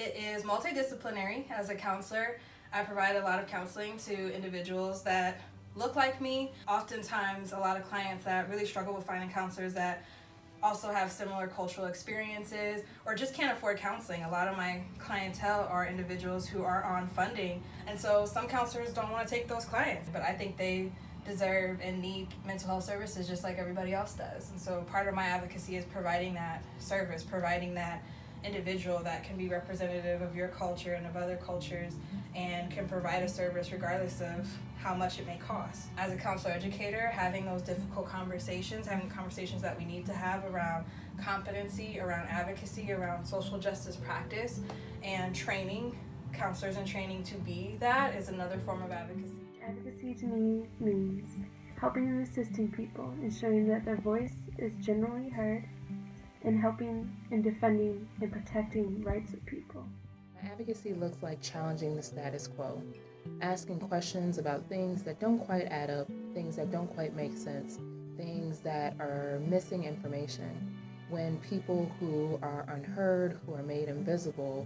It is multidisciplinary. As a counselor, I provide a lot of counseling to individuals that look like me. Oftentimes, a lot of clients that really struggle with finding counselors that also have similar cultural experiences or just can't afford counseling. A lot of my clientele are individuals who are on funding, and so some counselors don't want to take those clients, but I think they deserve and need mental health services just like everybody else does. And so part of my advocacy is providing that service, providing that individual that can be representative of your culture and of other cultures and can provide a service regardless of how much it may cost. As a counselor educator, having those difficult conversations, having conversations that we need to have around competency, around advocacy, around social justice practice, and training counselors and training to be that is another form of advocacy. Advocacy to me means helping and assisting people, ensuring that their voice is generally heard, and helping and defending and protecting rights of people. My advocacy looks like challenging the status quo, asking questions about things that don't quite add up, things that don't quite make sense, things that are missing information. When people who are unheard, who are made invisible,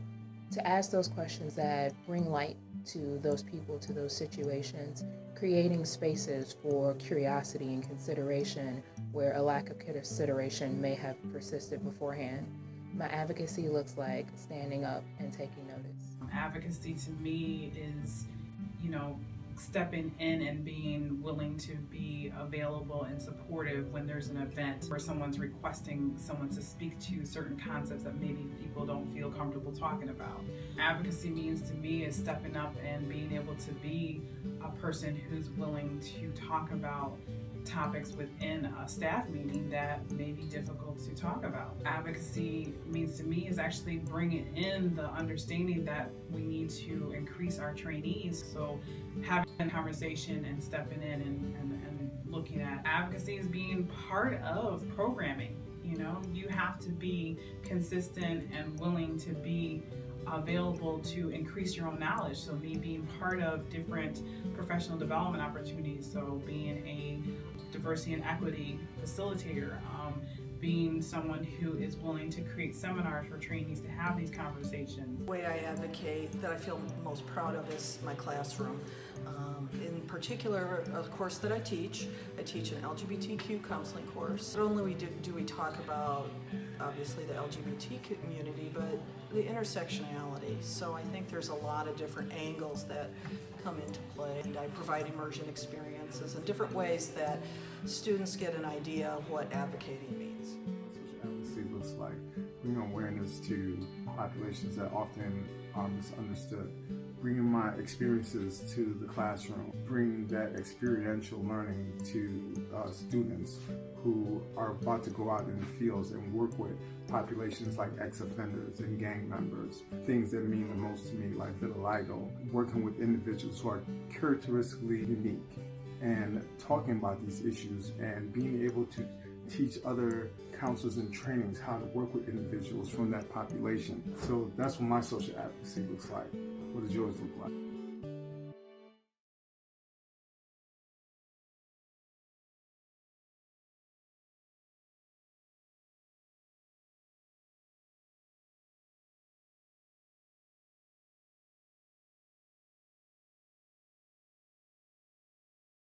to ask those questions that bring light to those people, to those situations, creating spaces for curiosity and consideration where a lack of consideration may have persisted beforehand. My advocacy looks like standing up and taking notice. Advocacy to me is, stepping in and being willing to be available and supportive when there's an event where someone's requesting someone to speak to certain concepts that maybe people don't feel comfortable talking about. Advocacy means to me is stepping up and being able to be a person who's willing to talk about topics within a staff meeting that may be difficult to talk about. Advocacy means to me is actually bringing in the understanding that we need to increase our trainees. So having a conversation and stepping in and looking at advocacy as being part of programming. You have to be consistent and willing to be available to increase your own knowledge. So me being part of different professional development opportunities, so being a diversity and equity facilitator, being someone who is willing to create seminars for trainees to have these conversations. The way I advocate that I feel most proud of is my classroom. In particular, a course that I teach an LGBTQ counseling course. Not only do we talk about, obviously, the LGBT community, but the intersectionality. So I think there's a lot of different angles that come into play. And I provide immersion experiences and different ways that students get an idea of what advocating means. Social advocacy looks like bringing awareness to populations that often are misunderstood, bringing my experiences to the classroom, bringing that experiential learning to students who are about to go out in the fields and work with populations like ex-offenders and gang members, things that mean the most to me, like vitiligo, working with individuals who are characteristically unique and talking about these issues and being able to teach other counselors and trainings how to work with individuals from that population. So that's what my social advocacy looks like. What does yours look like?